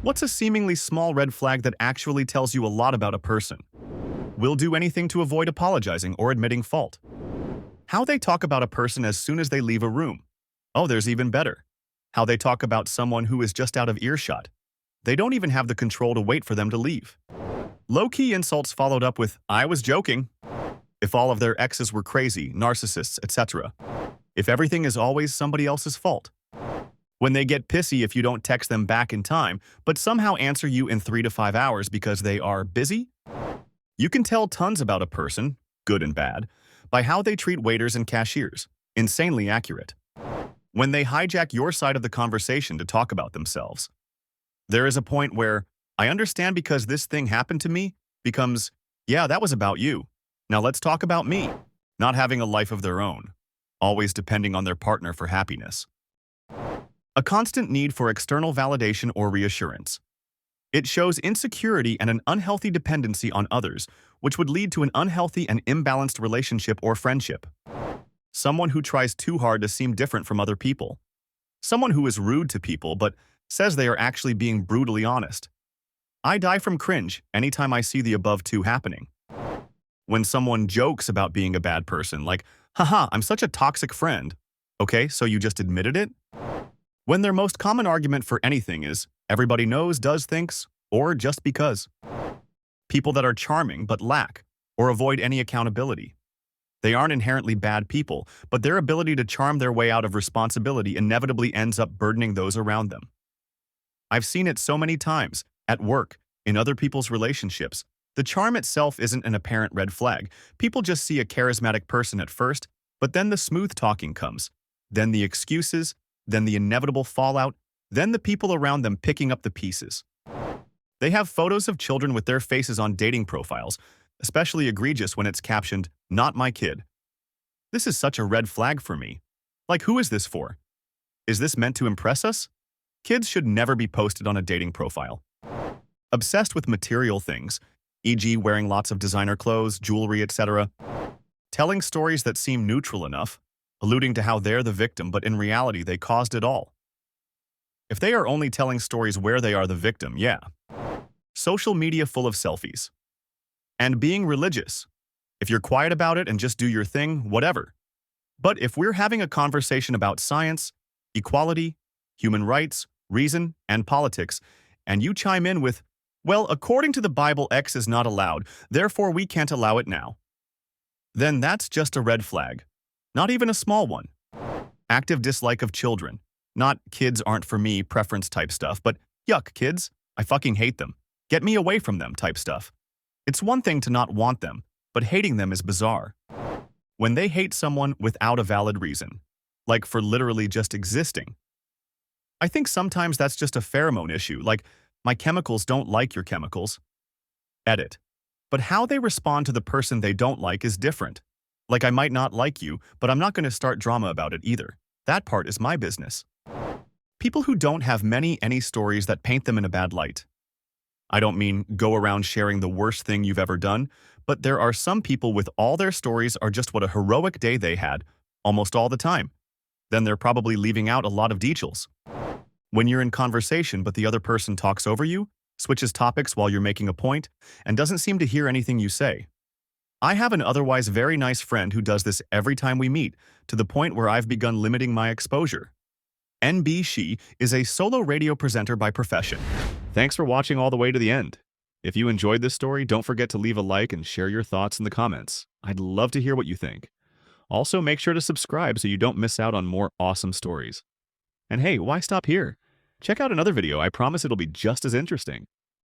What's a seemingly small red flag that actually tells you a lot about a person? Will do anything to avoid apologizing or admitting fault. How they talk about a person as soon as they leave a room. Oh, there's even better. How they talk about someone who is just out of earshot. They don't even have the control to wait for them to leave. Low-key insults followed up with, "I was joking." If all of their exes were crazy, narcissists, etc. If everything is always somebody else's fault. When they get pissy if you don't text them back in time, but somehow answer you in 3 to 5 hours because they are busy. You can tell tons about a person, good and bad, by how they treat waiters and cashiers. Insanely accurate. When they hijack your side of the conversation to talk about themselves. There is a point where, "I understand because this thing happened to me," becomes, "Yeah, that was about you. Now let's talk about me." Not having a life of their own. Always depending on their partner for happiness. A constant need for external validation or reassurance. It shows insecurity and an unhealthy dependency on others, which would lead to an unhealthy and imbalanced relationship or friendship. Someone who tries too hard to seem different from other people. Someone who is rude to people but says they are actually being brutally honest. I die from cringe anytime I see the above two happening. When someone jokes about being a bad person, like, "Haha, I'm such a toxic friend." Okay, so you just admitted it? When their most common argument for anything is, "Everybody knows, does, thinks," or "just because." People that are charming but lack or avoid any accountability. They aren't inherently bad people, but their ability to charm their way out of responsibility inevitably ends up burdening those around them. I've seen it so many times, at work, in other people's relationships. The charm itself isn't an apparent red flag. People just see a charismatic person at first, but then the smooth talking comes. Then the excuses, then the inevitable fallout, then the people around them picking up the pieces. They have photos of children with their faces on dating profiles, especially egregious when it's captioned, "Not my kid." This is such a red flag for me. Like, who is this for? Is this meant to impress us? Kids should never be posted on a dating profile. Obsessed with material things, e.g. wearing lots of designer clothes, jewelry, etc. Telling stories that seem neutral enough, alluding to how they're the victim, but in reality they caused it all. If they are only telling stories where they are the victim, yeah. Social media full of selfies. And being religious. If you're quiet about it and just do your thing, whatever. But if we're having a conversation about science, equality, human rights, reason, and politics, and you chime in with, "Well, according to the Bible, X is not allowed, therefore we can't allow it now," then that's just a red flag. Not even a small one. Active dislike of children. Not "kids aren't for me" preference type stuff, but "yuck, kids, I fucking hate them. Get me away from them" type stuff. It's one thing to not want them, but hating them is bizarre. When they hate someone without a valid reason, like for literally just existing. I think sometimes that's just a pheromone issue, like, "My chemicals don't like your chemicals." Edit. But how they respond to the person they don't like is different. Like, I might not like you, but I'm not going to start drama about it either. That part is my business. People who don't have any stories that paint them in a bad light. I don't mean go around sharing the worst thing you've ever done, but there are some people with all their stories are just what a heroic day they had, almost all the time. Then they're probably leaving out a lot of details. When you're in conversation but the other person talks over you, switches topics while you're making a point, and doesn't seem to hear anything you say. I have an otherwise very nice friend who does this every time we meet, to the point where I've begun limiting my exposure. NB She is a solo radio presenter by profession. Thanks for watching all the way to the end. If you enjoyed this story, don't forget to leave a like and share your thoughts in the comments. I'd love to hear what you think. Also, make sure to subscribe so you don't miss out on more awesome stories. And hey, why stop here? Check out another video, I promise it'll be just as interesting.